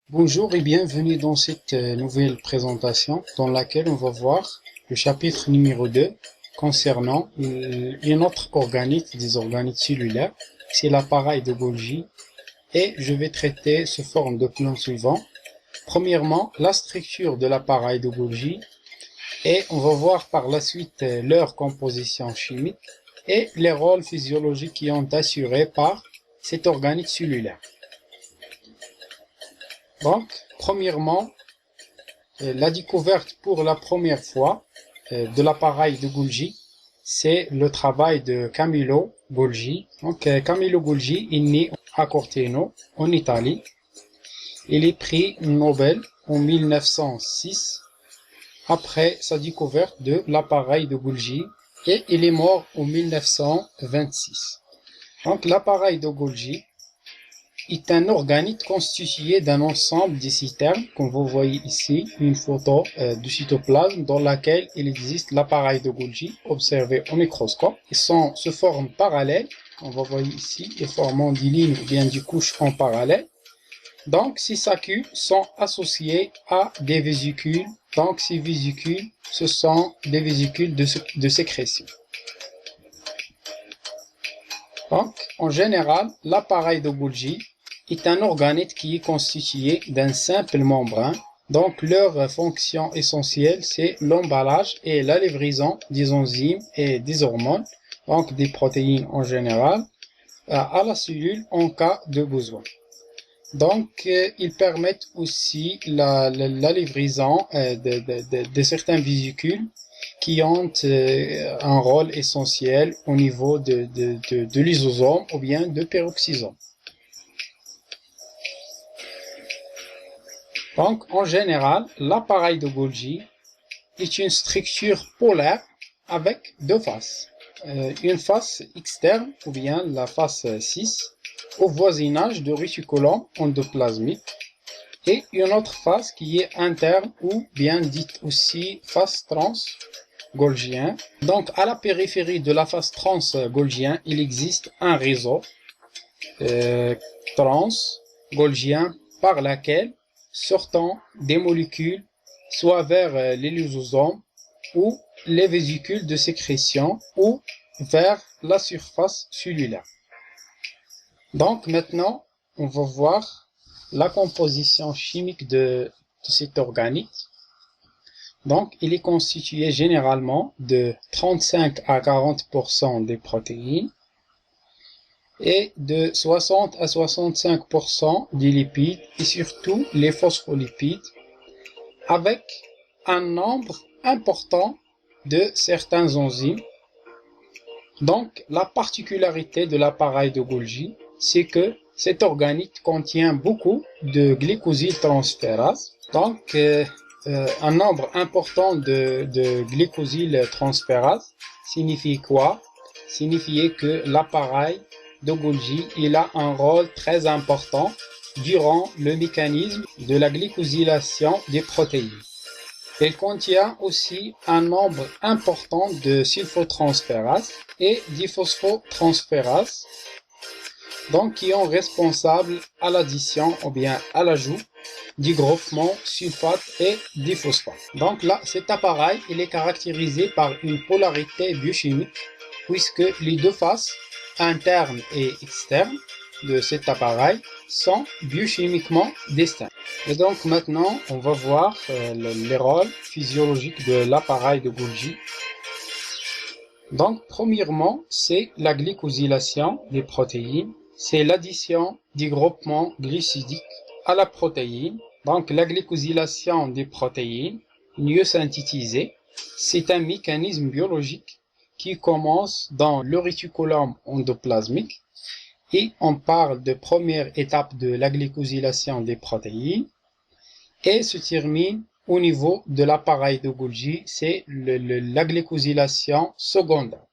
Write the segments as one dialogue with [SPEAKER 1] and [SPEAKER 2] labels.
[SPEAKER 1] Bonjour et bienvenue dans cette nouvelle présentation dans laquelle on va voir le chapitre numéro 2 concernant un autre organite des organites cellulaires, c'est l'appareil de Golgi, et je vais traiter sous forme de plan suivant. Premièrement, la structure de l'appareil de Golgi, et on va voir par la suite leur composition chimique et les rôles physiologiques qui ont assurés par cet organite cellulaire. Donc, premièrement, la découverte pour la première fois de l'appareil de Golgi, c'est le travail de Camillo Golgi. Donc, Camillo Golgi est né à Corteno, en Italie. Il est prix Nobel en 1906 après sa découverte de l'appareil de Golgi et il est mort en 1926. Donc, l'appareil de Golgi est un organite constitué d'un ensemble de citernes, comme vous voyez ici, une photo du cytoplasme dans laquelle il existe l'appareil de Golgi observé au microscope. Ils sont sous forme parallèle, on va voir ici, et formant des lignes ou bien des couches en parallèle. Donc, ces saccules sont associés à des vésicules. Donc, ces vésicules, ce sont des vésicules de sécrétion. Donc, en général, l'appareil de Golgi est un organite qui est constitué d'un simple membran. Donc, leur fonction essentielle, c'est l'emballage et la livraison des enzymes et des hormones, donc des protéines en général, à la cellule en cas de besoin. Donc, ils permettent aussi la livraison de certains vésicules qui ont un rôle essentiel au niveau de lysosome ou bien de peroxysome. Donc, en général, l'appareil de Golgi est une structure polaire avec deux faces. Une face externe, ou bien la face 6, au voisinage du réticulum endoplasmique, et une autre face qui est interne, ou bien dite aussi face trans-golgien. Donc, à la périphérie de la face trans-golgien, il existe un réseau trans-golgien par laquelle sortant des molécules soit vers les lysosomes ou les vésicules de sécrétion ou vers la surface cellulaire. Donc maintenant, on va voir la composition chimique de cet organite. Donc, il est constitué généralement de 35 à 40% des protéines et de 60 à 65% des lipides et surtout les phospholipides, avec un nombre important de certains enzymes. Donc, la particularité de l'appareil de Golgi, c'est que cet organite contient beaucoup de glycosyltransférase. Donc, un nombre important de glycosyltransférase signifie quoi? Signifie que l'appareil de Golgi, il a un rôle très important durant le mécanisme de la glycosylation des protéines. Il contient aussi un nombre important de sulfotransférases et diphosphotransférases, donc qui sont responsables à l'addition ou bien à l'ajout du groupement sulfate et diphosphate. Donc là, cet appareil, il est caractérisé par une polarité biochimique, puisque les deux faces, interne et externe, de cet appareil sont biochimiquement distincts. Et donc maintenant, on va voir les rôles physiologiques de l'appareil de Golgi. Donc premièrement, c'est la glycosylation des protéines, c'est l'addition du groupement glycidique à la protéine. Donc la glycosylation des protéines, mieux synthétisée, c'est un mécanisme biologique qui commence dans le réticulum endoplasmique, et on parle de première étape de la glycosylation des protéines et se termine au niveau de l'appareil de Golgi, c'est la glycosylation secondaire.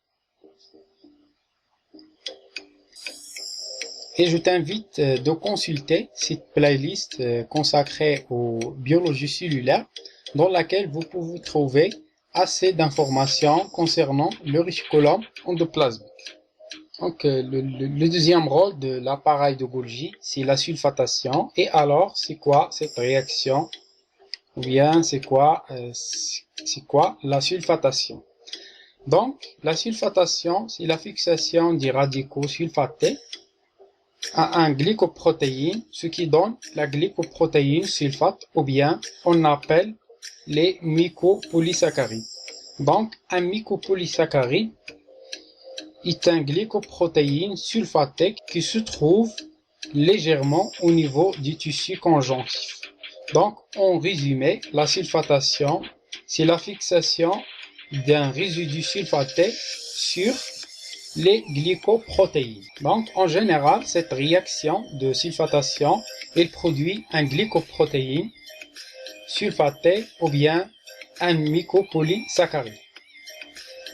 [SPEAKER 1] Et je t'invite de consulter cette playlist consacrée aux biologies cellulaires dans laquelle vous pouvez trouver assez d'informations concernant le réticulum endoplasmique. Donc, le deuxième rôle de l'appareil de Golgi, c'est la sulfatation. Et alors, c'est quoi cette réaction? Ou bien, c'est quoi la sulfatation? Donc, la sulfatation, c'est la fixation des radicaux sulfatés à un glycoprotéine, ce qui donne la glycoprotéine sulfate, ou bien on appelle les mycopolysaccharides. Donc, un mycopolysaccharide est un glycoprotéine sulfatée qui se trouve légèrement au niveau du tissu conjonctif. Donc, en résumé, la sulfatation, c'est la fixation d'un résidu sulfaté sur les glycoprotéines. Donc, en général, cette réaction de sulfatation, elle produit un glycoprotéine sulfaté ou bien un mycopolysaccharide.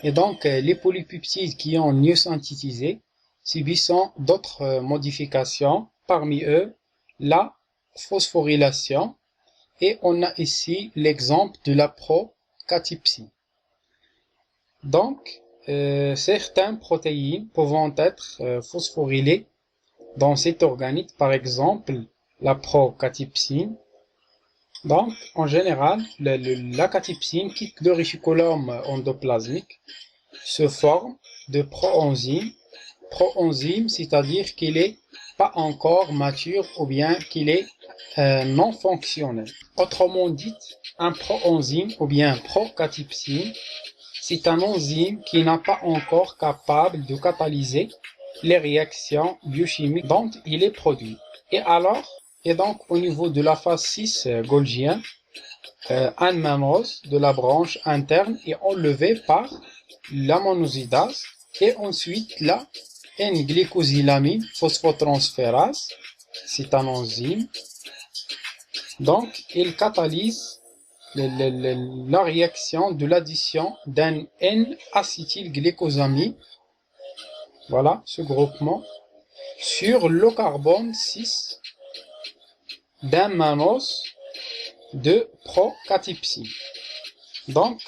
[SPEAKER 1] Et donc, les polypeptides qui ont mieux synthétisé subissent d'autres modifications, parmi eux la phosphorylation, et on a ici l'exemple de la procatipsine. Donc, certaines protéines pouvant être phosphorylées dans cet organite, par exemple la procatipsine. Donc, en général, la catipsine quitte le réticulum endoplasmique, se forme de proenzyme. Proenzyme, c'est-à-dire qu'il n'est pas encore mature ou bien qu'il est non fonctionnel. Autrement dit, un proenzyme ou bien procatipsine, c'est un enzyme qui n'est pas encore capable de catalyser les réactions biochimiques dont il est produit. Et donc, au niveau de la phase 6 golgienne, un mannose de la branche interne est enlevé par la monosidase et ensuite la N-glycosylamine phosphotransférase, c'est un enzyme. Donc, il catalyse la réaction de l'addition d'un N-acétylglycosamine, voilà ce groupement, sur le carbone 6 d'un mannose de procatipsine. Donc,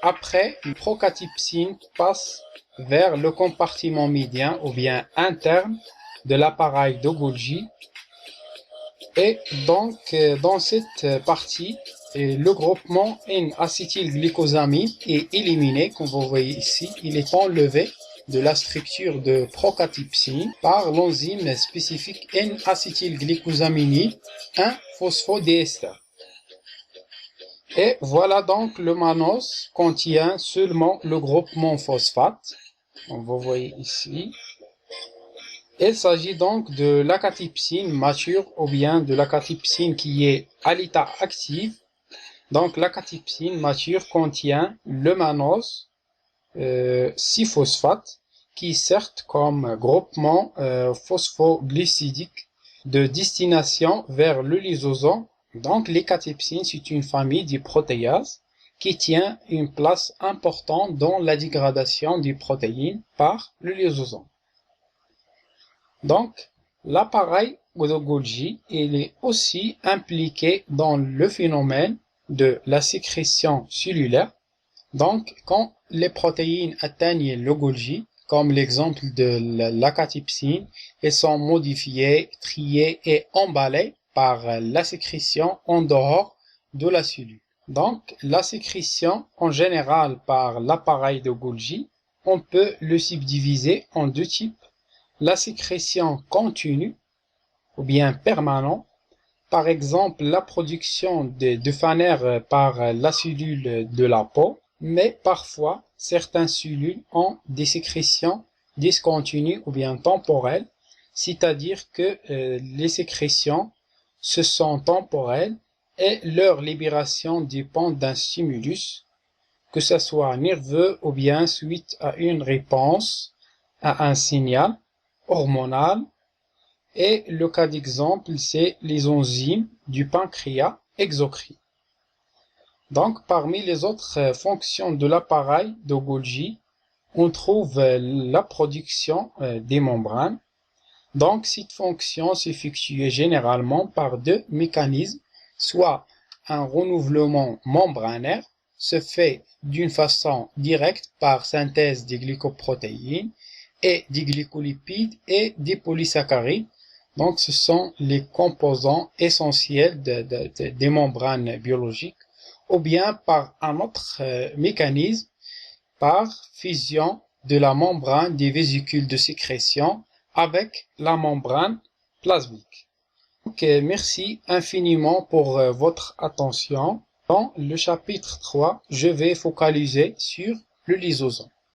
[SPEAKER 1] après, le procatipsine passe vers le compartiment médian ou bien interne de l'appareil de Golgi. Et donc, dans cette partie, le groupement N-acétylglycosamine est éliminé, comme vous voyez ici. Il est enlevé de la structure de procatipsine par l'enzyme spécifique N-acétylglycosaminide 1-phosphodiester. Et voilà donc le mannose contient seulement le groupement phosphate. Donc, vous voyez ici. Il s'agit donc de la catipsine mature ou bien de la catipsine qui est à l'état actif. Donc la catipsine mature contient le mannose 6-phosphate qui sert comme groupement phosphoglycidique de destination vers le lysosome. Donc les catipsines, c'est une famille de protéases qui tient une place importante dans la dégradation des protéines par le lysosome. Donc, l'appareil de Golgi, il est aussi impliqué dans le phénomène de la sécrétion cellulaire. Donc, quand les protéines atteignent le Golgi, comme l'exemple de la catipsine, elles sont modifiées, triées et emballées par la sécrétion en dehors de la cellule. Donc, la sécrétion en général par l'appareil de Golgi, on peut le subdiviser en deux types. La sécrétion continue ou bien permanente, par exemple la production de fanère par la cellule de la peau, mais parfois certaines cellules ont des sécrétions discontinues ou bien temporelles, c'est-à-dire que les sécrétions se sont temporelles et leur libération dépend d'un stimulus, que ce soit nerveux ou bien suite à une réponse à un signal hormonal. Et le cas d'exemple, c'est les enzymes du pancréas exocrine. Donc, parmi les autres fonctions de l'appareil de Golgi, on trouve la production des membranes. Donc, cette fonction s'effectue généralement par deux mécanismes, soit un renouvellement membranaire se fait d'une façon directe par synthèse des glycoprotéines, et des glycolipides et des polysaccharides. Donc, ce sont les composants essentiels des membranes biologiques, ou bien par un autre mécanisme, par fusion de la membrane des vésicules de sécrétion avec la membrane plasmique. Donc, merci infiniment pour votre attention. Dans le chapitre 3, je vais focaliser sur le lysosome.